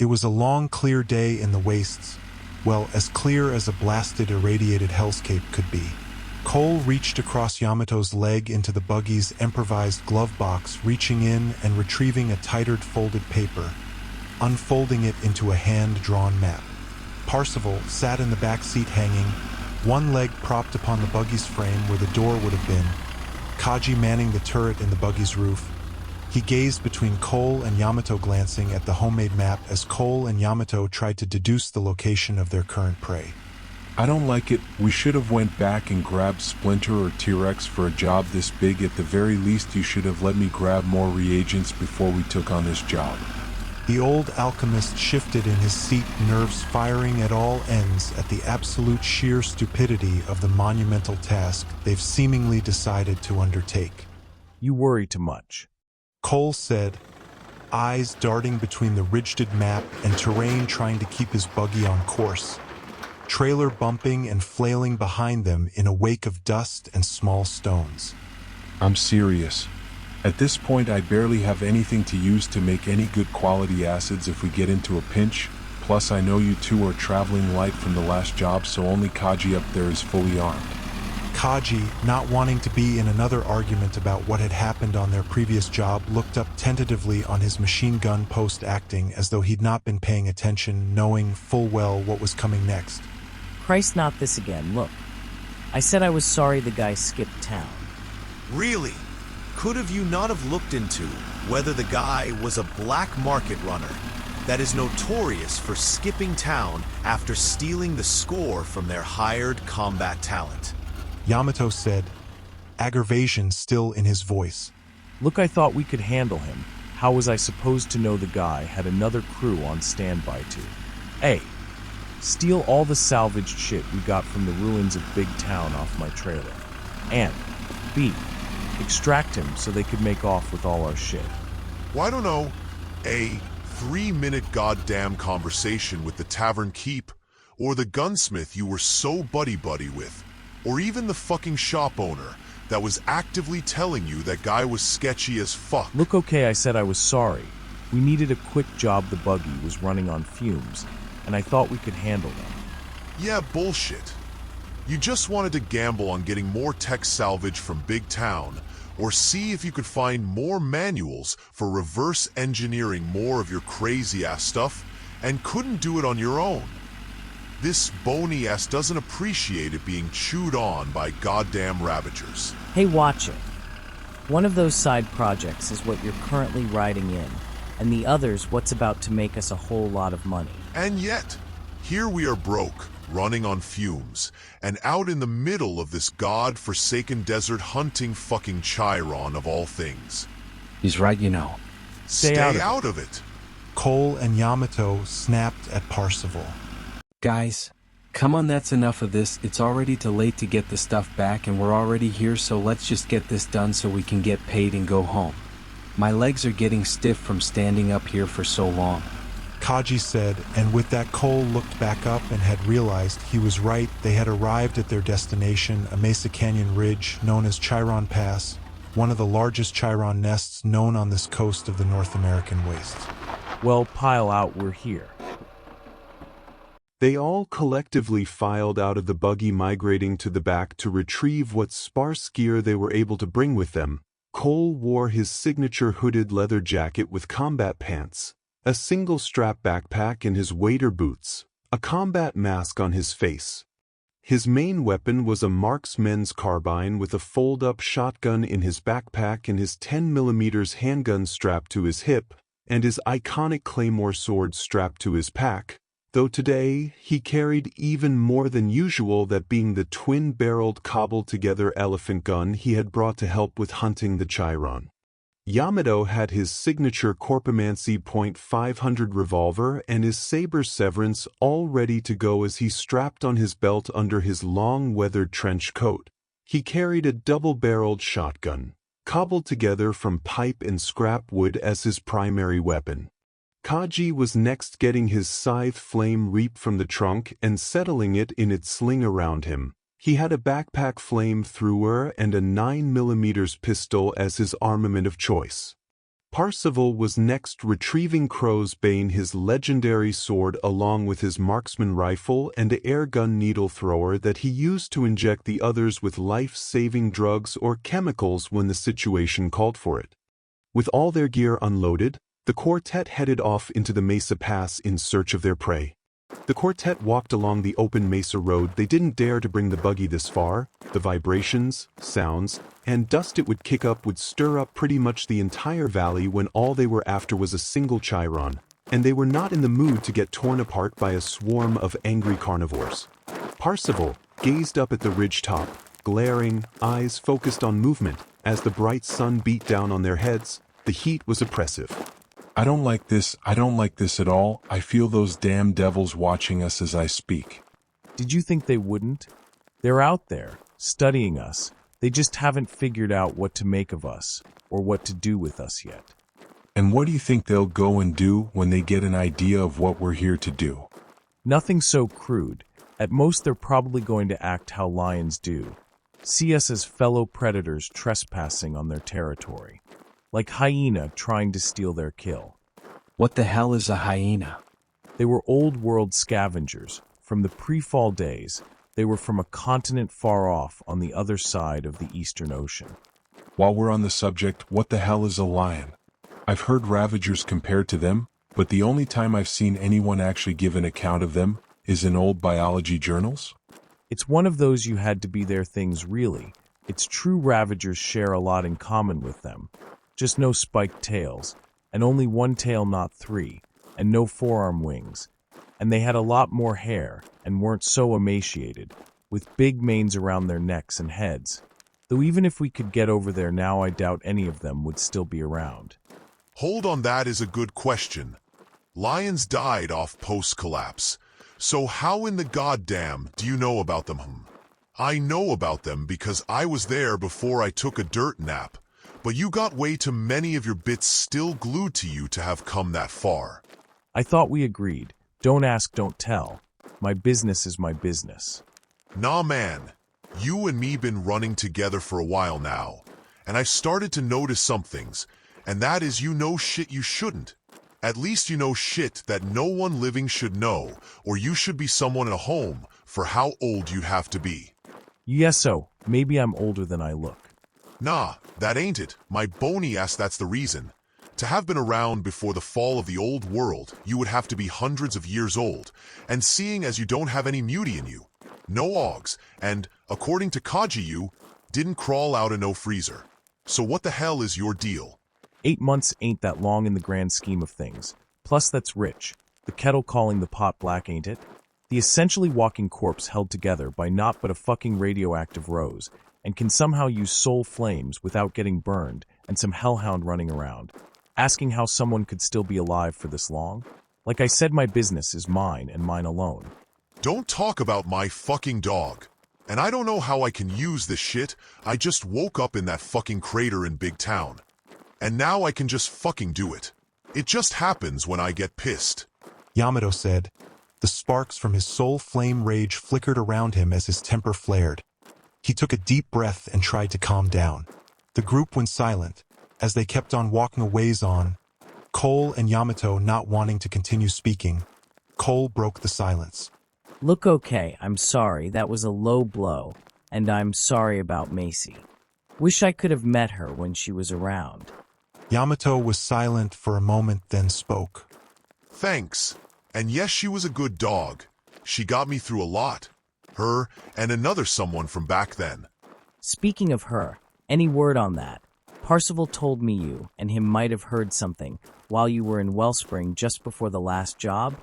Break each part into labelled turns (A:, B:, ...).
A: It was a long, clear day in the wastes, well, as clear as a blasted, irradiated hellscape could be. Cole reached across Yamato's leg into the buggy's improvised glove box, reaching in and retrieving a titered folded paper, unfolding it into a hand-drawn map. Parsival sat in the back seat hanging, one leg propped upon the buggy's frame where the door would have been, Kaji manning the turret in the buggy's roof. He gazed between Cole and Yamato, glancing at the homemade map as Cole and Yamato tried to deduce the location of their current prey.
B: I don't like it. We should have went back and grabbed Splinter or T-Rex for a job this big. At the very least, you should have let me grab more reagents before we took on this job.
A: The old alchemist shifted in his seat, nerves firing at all ends at the absolute sheer stupidity of the monumental task they've seemingly decided to undertake.
C: You worry too much,
A: Cole said, eyes darting between the rigid map and terrain, trying to keep his buggy on course. Trailer bumping and flailing behind them in a wake of dust and small stones.
B: I'm serious. At this point, I barely have anything to use to make any good quality acids if we get into a pinch. Plus, I know you two are traveling light from the last job, so only Kaji up there is fully armed.
A: Kaji, not wanting to be in another argument about what had happened on their previous job, looked up tentatively on his machine gun post, acting as though he'd not been paying attention, knowing full well what was coming next.
D: Christ, not this again. Look, I said I was sorry the guy skipped town.
E: Really? Could have you not have looked into whether the guy was a black market runner that is notorious for skipping town after stealing the score from their hired combat talent?
A: Yamato said, aggravation still in his voice.
C: Look, I thought we could handle him. How was I supposed to know the guy had another crew on standby to A, steal all the salvaged shit we got from the ruins of Big Town off my trailer, and B, extract him so they could make off with all our shit?
F: Well, I don't know. A 3-minute goddamn conversation with the tavern keep, or the gunsmith you were so buddy-buddy with, or even the fucking shop owner that was actively telling you that guy was sketchy as fuck.
C: Look, okay, I said I was sorry. We needed a quick job. The buggy was running on fumes, and I thought we could handle them.
F: Yeah, bullshit. You just wanted to gamble on getting more tech salvage from Big Town, or see if you could find more manuals for reverse engineering more of your crazy-ass stuff, and couldn't do it on your own. This bony ass doesn't appreciate it being chewed on by goddamn ravagers.
D: Hey, watch it. One of those side projects is what you're currently riding in, and the other's what's about to make us a whole lot of money.
F: And yet, here we are broke, running on fumes, and out in the middle of this god-forsaken desert hunting fucking Chaeron of all things.
G: He's right, you know.
F: Stay out of it.
A: Cole and Yamato snapped at Parsival.
G: Guys, come on, that's enough of this. It's already too late to get the stuff back, and we're already here, so let's just get this done so we can get paid and go home. My legs are getting stiff from standing up here for so long.
A: Kaji said, and with that Cole looked back up and had realized he was right. They had arrived at their destination, a Mesa Canyon ridge known as Chaeron Pass, one of the largest Chaeron nests known on this coast of the North American wastes.
C: Well, pile out, we're here.
H: They all collectively filed out of the buggy, migrating to the back to retrieve what sparse gear they were able to bring with them. Cole wore his signature hooded leather jacket with combat pants, a single-strap backpack and his wader boots, a combat mask on his face. His main weapon was a marksman's carbine with a fold-up shotgun in his backpack and his 10mm handgun strapped to his hip, and his iconic claymore sword strapped to his pack, though today he carried even more than usual, that being the twin-barreled cobbled-together elephant gun he had brought to help with hunting the Chaeron. Yamato had his signature Corpomancy .500 revolver and his saber Severance all ready to go as he strapped on his belt under his long weathered trench coat. He carried a double-barreled shotgun, cobbled together from pipe and scrap wood, as his primary weapon. Kaji was next, getting his scythe Flame Reap from the trunk and settling it in its sling around him. He had a backpack flamethrower and a 9mm pistol as his armament of choice. Parzival was next retrieving Crow's Bane, his legendary sword, along with his marksman rifle and a air gun needle thrower that he used to inject the others with life-saving drugs or chemicals when the situation called for it. With all their gear unloaded, the quartet headed off into the Mesa Pass in search of their prey. The quartet walked along the open mesa road. They didn't dare to bring the buggy this far. The vibrations, sounds, and dust it would kick up would stir up pretty much the entire valley when all they were after was a single Chaeron, and they were not in the mood to get torn apart by a swarm of angry carnivores. Parzival gazed up at the ridge top, glaring, eyes focused on movement. As the bright sun beat down on their heads, the heat was oppressive.
B: I don't like this at all. I feel those damn devils watching us as I speak.
C: Did you think they wouldn't? They're out there, studying us. They just haven't figured out what to make of us, or what to do with us yet.
B: And what do you think they'll go and do when they get an idea of what we're here to do?
C: Nothing so crude. At most they're probably going to act how lions do. See us as fellow predators trespassing on their territory. Like hyena trying to steal their kill.
G: What the hell is a hyena?
C: They were old-world scavengers. From the pre-fall days, they were from a continent far off on the other side of the Eastern Ocean.
B: While we're on the subject, what the hell is a lion? I've heard ravagers compared to them, but the only time I've seen anyone actually give an account of them is in old biology journals.
C: It's one of those you had to be there things really. Its true ravagers share a lot in common with them. Just no spiked tails, and only one tail, not three, and no forearm wings. And they had a lot more hair, and weren't so emaciated, with big manes around their necks and heads. Though even if we could get over there now, I doubt any of them would still be around.
F: Hold on, that is a good question. Lions died off post-collapse. So how in the goddamn do you know about them? I know about them because I was there before I took a dirt nap. But you got way too many of your bits still glued to you to have come that far.
C: I thought we agreed. Don't ask, don't tell. My business is my business.
F: Nah, man. You and me been running together for a while now. And I've started to notice some things. And that is, you know shit you shouldn't. At least you know shit that no one living should know, or you should be someone in a home for how old you'd have to be.
C: Yes, so maybe I'm older than I look.
F: Nah, that ain't it. My bony ass, that's the reason. To have been around before the fall of the old world, you would have to be hundreds of years old, and seeing as you don't have any muty in you, no augs, and, according to Kaji, you didn't crawl out of no freezer. So what the hell is your deal?
C: 8 months ain't that long in the grand scheme of things. Plus that's rich. The kettle calling the pot black, ain't it? The essentially walking corpse held together by naught but a fucking radioactive rose, and can somehow use soul flames without getting burned, and some hellhound running around, asking how someone could still be alive for this long? Like I said, my business is mine and mine alone.
F: Don't talk about my fucking dog. And I don't know how I can use this shit. I just woke up in that fucking crater in Big Town. And now I can just fucking do it. It just happens when I get pissed.
A: Yamato said. The sparks from his soul flame rage flickered around him as his temper flared. He took a deep breath and tried to calm down. The group went silent, as they kept on walking a ways on. Cole and Yamato not wanting to continue speaking. Cole broke the silence.
D: Look, okay, I'm sorry, that was a low blow, and I'm sorry about Macy. Wish I could have met her when she was around.
A: Yamato was silent for a moment, then spoke.
F: Thanks. And yes, she was a good dog. She got me through a lot. Her and another someone from back then.
D: Speaking of her, any word on that? Parzival told me you and him might have heard something while you were in Wellspring just before the last job.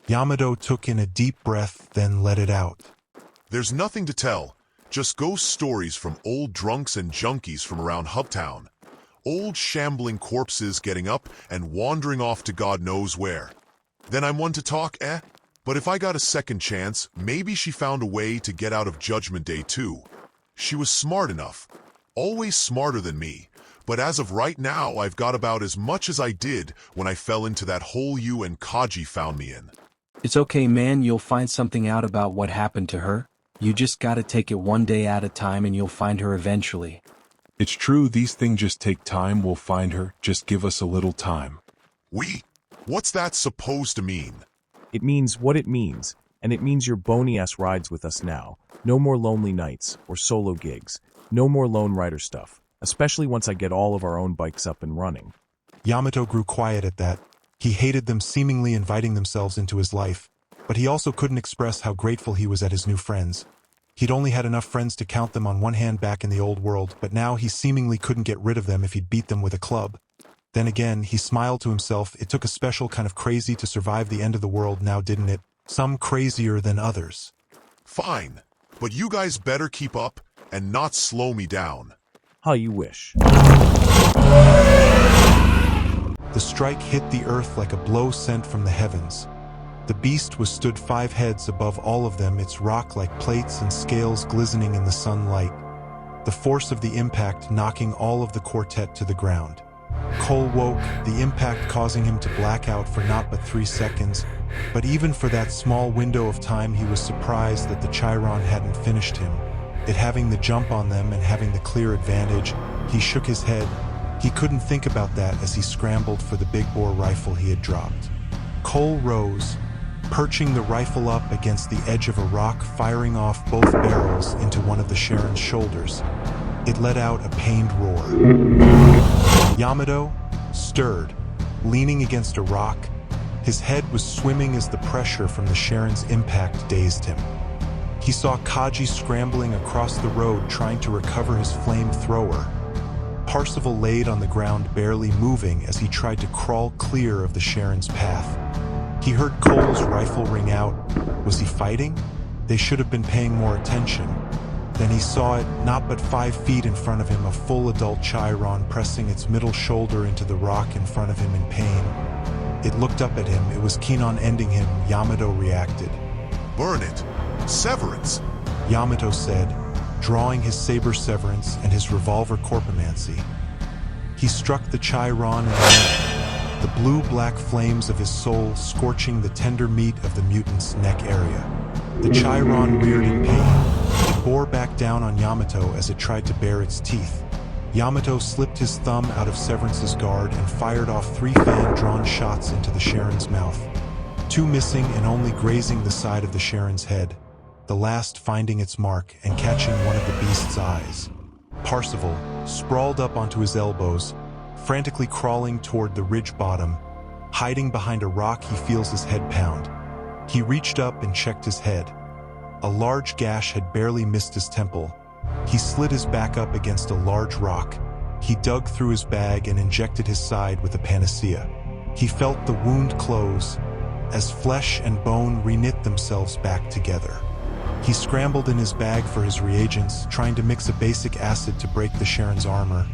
A: Yamato took in a deep breath, then let it out.
F: There's nothing to tell. Just ghost stories from old drunks and junkies from around Hubtown. Old shambling corpses getting up and wandering off to God knows where. Then I'm one to talk, But if I got a second chance, maybe she found a way to get out of Judgment Day too. She was smart enough. Always smarter than me. But as of right now, I've got about as much as I did when I fell into that hole you and Kaji found me in.
G: It's okay, man, you'll find something out about what happened to her. You just gotta take it one day at a time and you'll find her eventually.
B: It's true, these things just take time. We'll find her. Just give us a little time.
F: What's that supposed to mean?
C: It means what it means, and it means your bony-ass rides with us now. No more lonely nights or solo gigs. No more lone rider stuff, especially once I get all of our own bikes up and running.
A: Yamato grew quiet at that. He hated them seemingly inviting themselves into his life, but he also couldn't express how grateful he was at his new friends. He'd only had enough friends to count them on one hand back in the old world, but now he seemingly couldn't get rid of them if he'd beat them with a club. Then again, he smiled to himself. It took a special kind of crazy to survive the end of the world now, didn't it? Some crazier than others.
F: Fine, but you guys better keep up and not slow me down.
C: How you wish.
A: The strike hit the earth like a blow sent from the heavens. The beast was stood 5 heads above all of them, its rock like plates and scales glistening in the sunlight. The force of the impact knocking all of the quartet to the ground. Cole woke, the impact causing him to black out for not but 3 seconds, but even for that small window of time he was surprised that the Chaeron hadn't finished him. It having the jump on them and having the clear advantage, he shook his head. He couldn't think about that as he scrambled for the big-bore rifle he had dropped. Cole rose, perching the rifle up against the edge of a rock, firing off both barrels into one of the Chaeron's shoulders. It let out a pained roar. Yamato stirred, leaning against a rock. His head was swimming as the pressure from the Chaeron's impact dazed him. He saw Kaji scrambling across the road trying to recover his flamethrower. Parsifal laid on the ground barely moving as he tried to crawl clear of the Chaeron's path. He heard Cole's rifle ring out. Was he fighting? They should have been paying more attention. Then he saw it, not but 5 feet in front of him, a full adult Chaeron pressing its middle shoulder into the rock in front of him in pain. It looked up at him. It was keen on ending him. Yamato reacted.
F: Burn it! Severance!
A: Yamato said, drawing his saber severance and his revolver corpomancy. He struck the Chaeron and the blue-black flames of his soul scorching the tender meat of the mutant's neck area. The Chaeron reared in pain. It bore back down on Yamato as it tried to bare its teeth. Yamato slipped his thumb out of Severance's guard and fired off 3 fan-drawn shots into the Chaeron's mouth. 2 missing and only grazing the side of the Chaeron's head, the last finding its mark and catching one of the beast's eyes. Parsifal, sprawled up onto his elbows, frantically crawling toward the ridge bottom. Hiding behind a rock, he feels his head pound. He reached up and checked his head. A large gash had barely missed his temple. He slid his back up against a large rock. He dug through his bag and injected his side with a panacea. He felt the wound close, as flesh and bone reknit themselves back together. He scrambled in his bag for his reagents, trying to mix a basic acid to break the Chaeron's armor.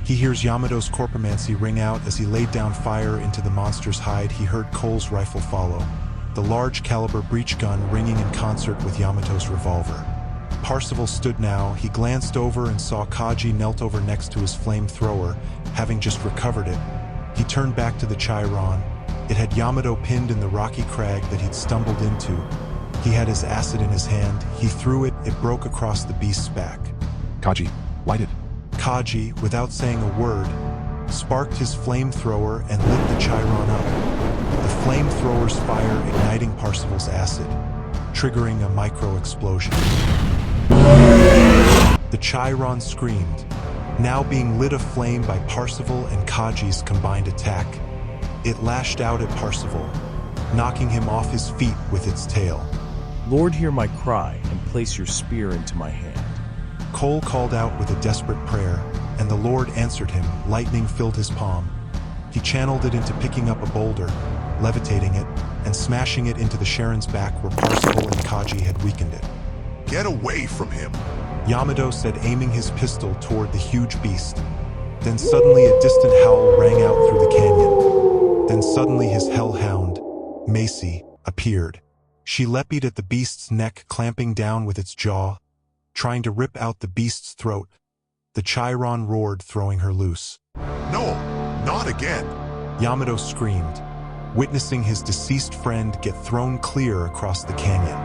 A: He hears Yamato's corpomancy ring out as he laid down fire into the monster's hide. He heard Cole's rifle follow, the large caliber breech gun ringing in concert with Yamato's revolver. Parsifal stood now. He glanced over and saw Kaji knelt over next to his flamethrower, having just recovered it. He turned back to the Chaeron. It had Yamato pinned in the rocky crag that he'd stumbled into. He had his acid in his hand. He threw it. It broke across the beast's back.
B: Kaji, light it.
A: Kaji, without saying a word, sparked his flamethrower and lit the Chaeron up. The flamethrower's fire igniting Parsifal's acid, triggering a micro-explosion. The Chaeron screamed, now being lit aflame by Parsifal and Kaji's combined attack. It lashed out at Parsifal, knocking him off his feet with its tail.
C: Lord, hear my cry and place your spear into my hand.
A: Cole called out with a desperate prayer, and the Lord answered him. Lightning filled his palm. He channeled it into picking up a boulder, levitating it, and smashing it into the Chaeron's back where Parsifal and Kaji had weakened it.
F: Get away from him!
A: Yamato said, aiming his pistol toward the huge beast. Then suddenly a distant howl rang out through the canyon. Then suddenly his hellhound, Macy, appeared. She leapt at the beast's neck, clamping down with its jaw, trying to rip out the beast's throat. The Chaeron roared, throwing her loose.
F: No, not again!
A: Yamato screamed, witnessing his deceased friend get thrown clear across the canyon.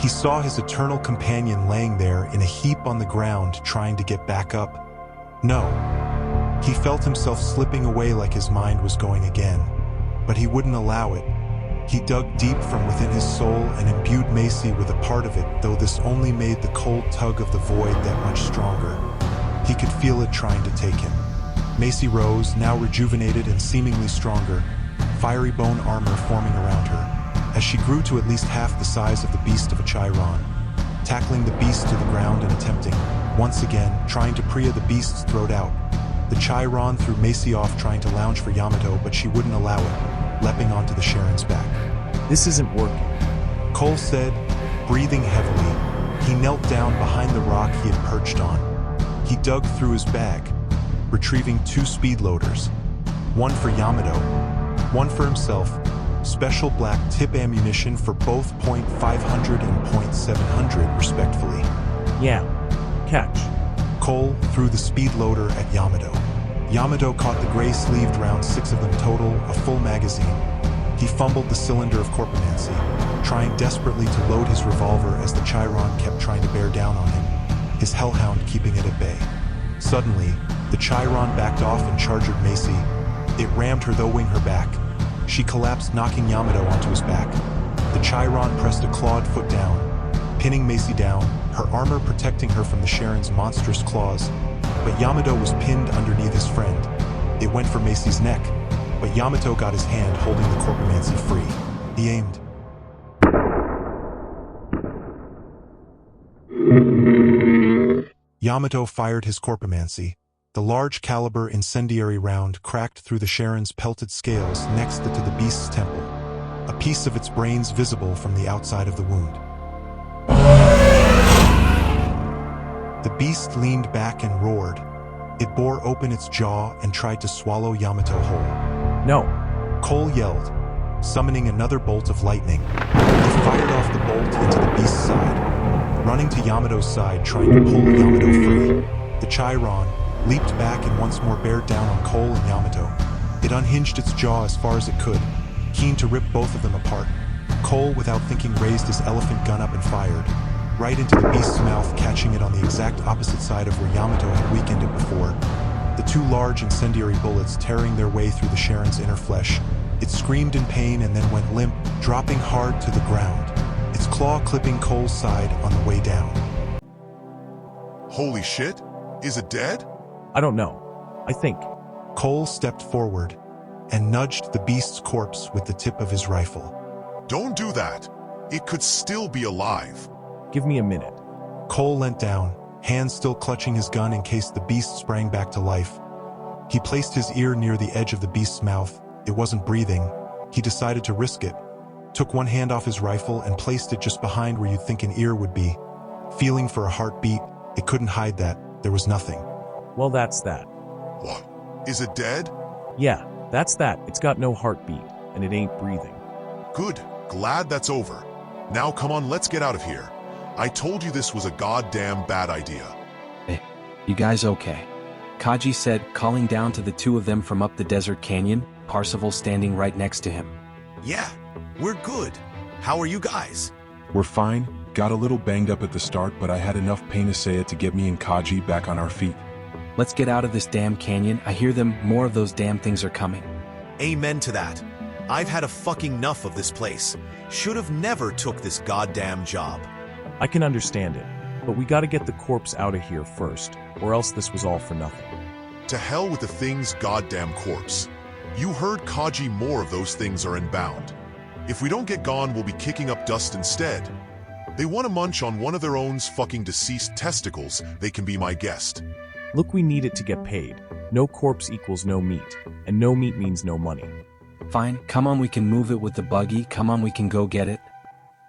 A: He saw his eternal companion laying there in a heap on the ground, trying to get back up. No. He felt himself slipping away like his mind was going again, but he wouldn't allow it. He dug deep from within his soul and imbued Macy with a part of it, though this only made the cold tug of the void that much stronger. He could feel it trying to take him. Macy rose, now rejuvenated and seemingly stronger, fiery bone armor forming around her, as she grew to at least half the size of the beast of a Chaeron, tackling the beast to the ground and attempting, once again, trying to pry the beast's throat out. The Chaeron threw Macy off trying to lounge for Yamato, but she wouldn't allow it, leaping onto the Chaeron's back.
C: This isn't working.
A: Cole said, breathing heavily. He knelt down behind the rock he had perched on. He dug through his bag, retrieving 2 speed loaders. One for Yamato, one for himself, special black tip ammunition for both .500 and .700 respectively.
C: Yeah, catch.
A: Cole threw the speed loader at Yamato. Yamato caught the gray-sleeved round, 6 of them total, a full magazine. He fumbled the cylinder of corpumancy, trying desperately to load his revolver as the Chaeron kept trying to bear down on him, his hellhound keeping it at bay. Suddenly, the Chaeron backed off and charged Macy. It rammed her, though wing her back. She collapsed, knocking Yamato onto his back. The Chaeron pressed a clawed foot down, pinning Macy down, her armor protecting her from the Chaeron's monstrous claws. But Yamato was pinned underneath his friend. It went for Macy's neck, but Yamato got his hand holding the corpumancy free. He aimed. Yamato fired his corpumancy. The large caliber incendiary round cracked through the Chaeron's pelted scales next to the beast's temple, a piece of its brains visible from the outside of the wound. The beast leaned back and roared. It bore open its jaw and tried to swallow Yamato whole.
C: No.
A: Cole yelled, summoning another bolt of lightning. He fired off the bolt into the beast's side, running to Yamato's side, trying to pull Yamato free. The Chaeron leaped back and once more bared down on Cole and Yamato. It unhinged its jaw as far as it could, keen to rip both of them apart. Cole, without thinking, raised his elephant gun up and fired, right into the beast's mouth, catching it on the exact opposite side of where Yamato had weakened it before. The 2 large incendiary bullets tearing their way through the Chaeron's inner flesh. It screamed in pain and then went limp, dropping hard to the ground, its claw clipping Cole's side on the way down.
F: Holy shit! Is it dead?
C: I don't know. I think.
A: Cole stepped forward and nudged the beast's corpse with the tip of his rifle.
F: Don't do that. It could still be alive.
C: Give me a minute.
A: Cole leant down, hands still clutching his gun in case the beast sprang back to life. He placed his ear near the edge of the beast's mouth. It wasn't breathing. He decided to risk it. Took one hand off his rifle and placed it just behind where you'd think an ear would be. Feeling for a heartbeat, it couldn't hide that. There was nothing.
C: Well, that's that.
F: What? Is it dead?
C: Yeah, that's that. It's got no heartbeat, and it ain't breathing.
F: Good. Glad that's over. Now come on, let's get out of here. I told you this was a goddamn bad idea.
G: Hey, you guys okay? Kaji said, calling down to the 2 of them from up the desert canyon, Parsifal standing right next to him.
E: Yeah, we're good. How are you guys?
B: We're fine. Got a little banged up at the start, but I had enough pain to say it to get me and Kaji back on our feet.
G: Let's get out of this damn canyon. I hear them. More of those damn things are coming.
E: Amen to that. I've had a fucking enough of this place. Should have never took this goddamn job.
C: I can understand it, but we gotta get the corpse out of here first, or else this was all for nothing.
F: To hell with the thing's goddamn corpse. You heard Kaji, more of those things are inbound. If we don't get gone, we'll be kicking up dust instead. They want to munch on one of their own's fucking deceased testicles, they can be my guest.
C: Look, we need it to get paid. No corpse equals no meat, and no meat means no money.
G: Fine, come on, we can move it with the buggy. Come on, we can go get it.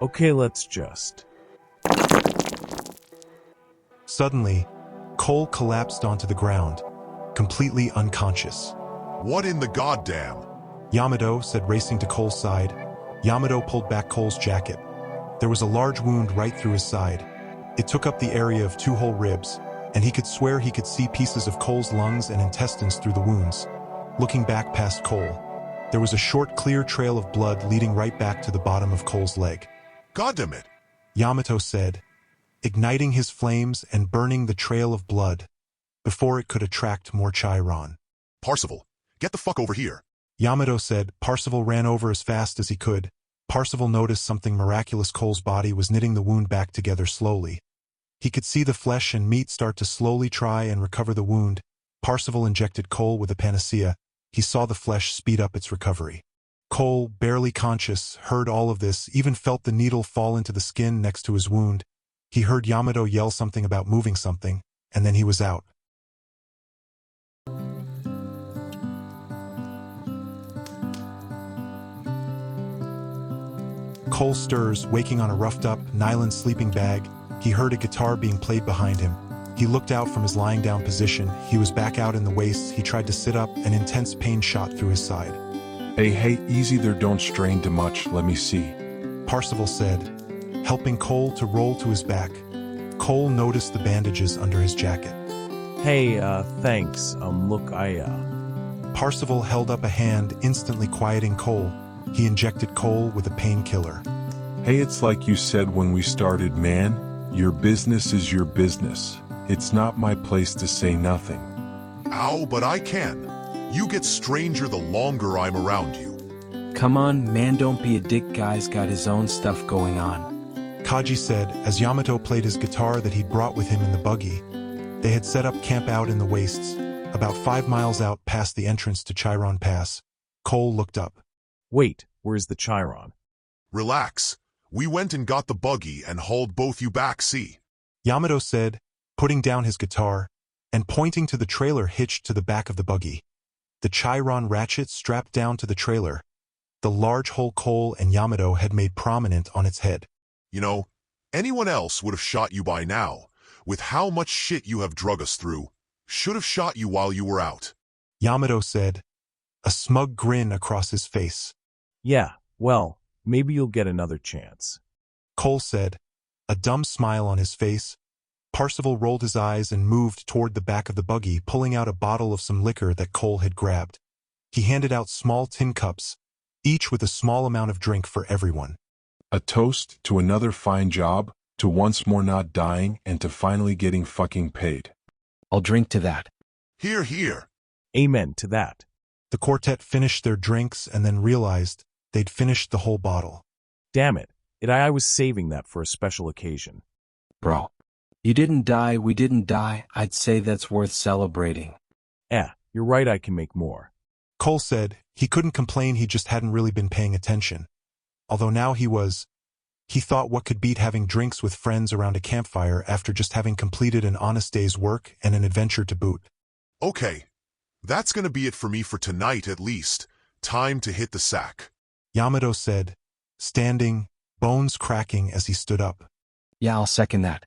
C: Okay, let's just...
A: Suddenly, Cole collapsed onto the ground, completely unconscious.
F: What in the goddamn?
A: Yamato said, racing to Cole's side. Yamato pulled back Cole's jacket. There was a large wound right through his side. It took up the area of 2 whole ribs, and he could swear he could see pieces of Cole's lungs and intestines through the wounds. Looking back past Cole, there was a short, clear trail of blood leading right back to the bottom of Cole's leg.
F: Goddamn it!
A: Yamato said, igniting his flames and burning the trail of blood. before it could attract more Chaeron.
F: Parsifal, get the fuck over here.
A: Yamato said. Parsifal ran over as fast as he could. Parsifal noticed something miraculous. Cole's body was knitting the wound back together slowly. He could see the flesh and meat start to slowly try and recover the wound. Parsifal injected Cole with a panacea. He saw the flesh speed up its recovery. Cole, barely conscious, heard all of this, even felt the needle fall into the skin next to his wound. He heard Yamato yell something about moving something, and then he was out. Cole stirs, waking on a roughed-up, nylon sleeping bag. He heard a guitar being played behind him. He looked out from his lying-down position. He was back out in the wastes. He tried to sit up, and intense pain shot through his side.
B: Hey, easy there, don't strain too much, let me see.
A: Parsifal said, helping Cole to roll to his back. Cole noticed the bandages under his jacket.
C: Hey, thanks. Look,
A: Parsifal held up a hand, instantly quieting Cole. He injected Cole with a painkiller.
B: Hey, it's like you said when we started, man. Your business is your business. It's not my place to say nothing.
F: Ow, but I can. You get stranger the longer I'm around you.
G: Come on, man, don't be a dick. Guy's got his own stuff going on.
A: Kaji said, as Yamato played his guitar that he'd brought with him in the buggy. They had set up camp out in the wastes, about 5 miles out past the entrance to Chaeron Pass. Cole looked up.
C: Wait, where's the Chaeron?
F: Relax. We went and got the buggy and hauled both you back, see?
A: Yamato said, putting down his guitar, and pointing to the trailer hitched to the back of the buggy. The Chaeron ratchet strapped down to the trailer, the large hole Cole and Yamato had made prominent on its head.
F: You know, anyone else would have shot you by now. With how much shit you have drug us through, should have shot you while you were out.
A: Yamato said, a smug grin across his face.
C: Yeah, well, maybe you'll get another chance.
A: Cole said, a dumb smile on his face. Parsifal rolled his eyes and moved toward the back of the buggy, pulling out a bottle of some liquor that Cole had grabbed. He handed out small tin cups, each with a small amount of drink for everyone.
B: A toast to another fine job, to once more not dying, and to finally getting fucking paid.
G: I'll drink to that.
F: Here, here.
C: Amen to that.
A: The quartet finished their drinks and then realized they'd finished the whole bottle.
C: Damn it, I was saving that for a special occasion.
G: Bro. You didn't die, we didn't die. I'd say that's worth celebrating.
C: You're right, I can make more.
A: Cole said he couldn't complain, he just hadn't really been paying attention. Although now he thought what could beat having drinks with friends around a campfire after just having completed an honest day's work and an adventure to boot.
F: Okay, that's gonna be it for me for tonight at least. Time to hit the sack.
A: Yamato said, standing, bones cracking as he stood up.
G: Yeah, I'll second that.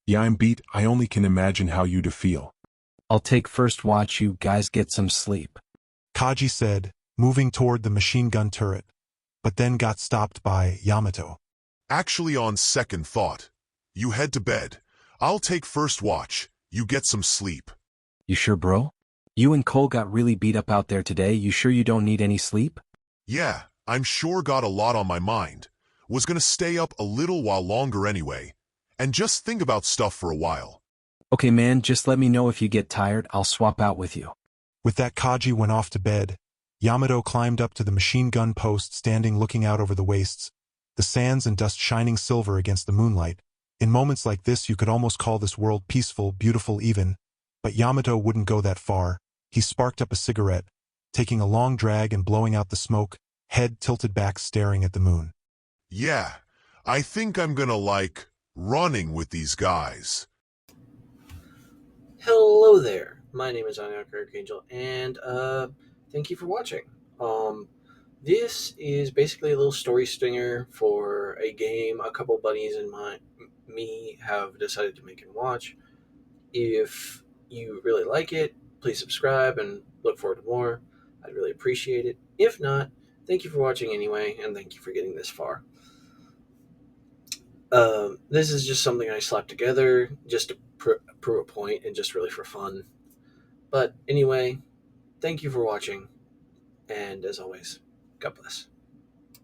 B: Yeah, I'm beat, I only can imagine how you'd feel.
G: I'll take first watch, you guys get some sleep.
A: Kaji said, moving toward the machine gun turret, but then got stopped by Yamato.
F: Actually, on second thought, you head to bed. I'll take first watch. You get some sleep.
G: You sure, bro? You and Cole got really beat up out there today. You sure you don't need any sleep?
F: Yeah, I'm sure got a lot on my mind. Was gonna stay up a little while longer anyway, and just think about stuff for a while.
G: Okay, man, just let me know if you get tired. I'll swap out with you.
A: With that, Kaji went off to bed. Yamato climbed up to the machine gun post, standing looking out over the wastes, the sands and dust shining silver against the moonlight. In moments like this, you could almost call this world peaceful, beautiful even. But Yamato wouldn't go that far. He sparked up a cigarette, taking a long drag and blowing out the smoke, head tilted back staring at the moon.
F: Yeah, I think I'm gonna like running with these guys.
I: Hello there, my name is Archangel, and thank you for watching. This is basically a little story stinger for a game a couple buddies and me have decided to make and watch. If you really like it, please subscribe and look forward to more. I'd really appreciate it. If not, thank you for watching anyway, and thank you for getting this far. This is just something I slapped together just to prove a point and just really for fun. But anyway, thank you for watching, and as always, God bless.